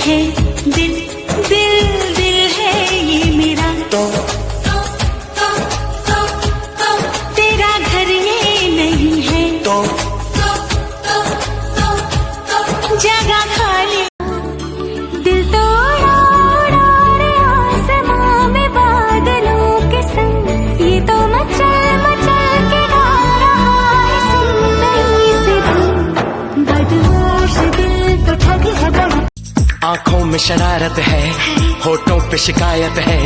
है दिल दिल दिल है ये मेरा, तेरा घर ये नहीं है, जगह खाली। दिल तो उड़ा रे आसमां में बादलों के संग, ये तो मचल मचल के गा रहा है सुंदरी सी धुन। बदमाश दिल तो ठग है बड़ा। आँखों में शरारत है, होठों पे शिकायत है,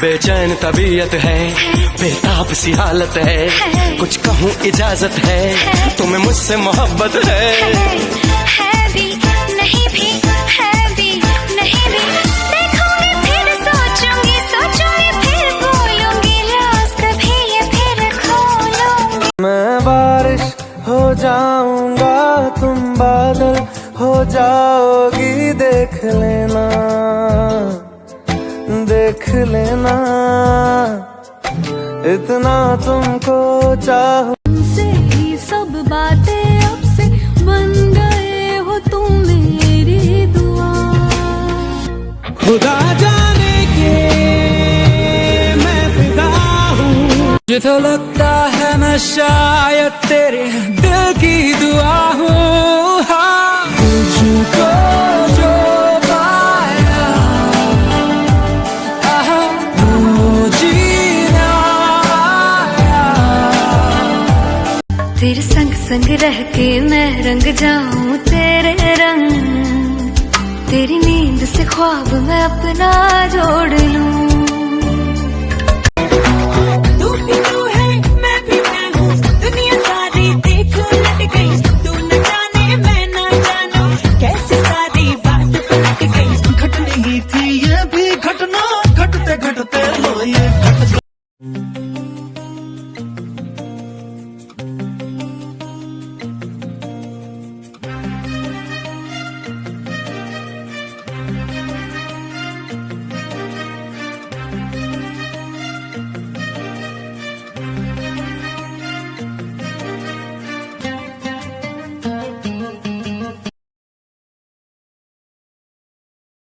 बेचैन तबीयत है, बेताब सी हालत है, कुछ कहूँ इजाजत है, तुम्हें मुझसे मोहब्बत है भी नहीं भी, है भी नहीं भी, देखूंगी फिर सोचूंगी, सोचूंगी फिर बोलूंगी, राज कभी ये फिर खोलूंगी। मैं बारिश हो जाऊंगा, तुम बादल हो जाओगी, देख लेना देख लेना, इतना तुमको चाहूं। तुमसे ही सब बातें अब से बन गए हो तुम मेरी दुआ। खुदा जाने के मैं फिदा हूँ, मुझे तो लगता है मैं शायद तेरे दिल की दुआ हूँ। हाँ, तुझको जो पाया वो जीना आया। तेरे संग संग रह के मैं रंग जाऊं तेरे रंग, तेरी नींद से ख्वाब मैं अपना जोड़ लूं।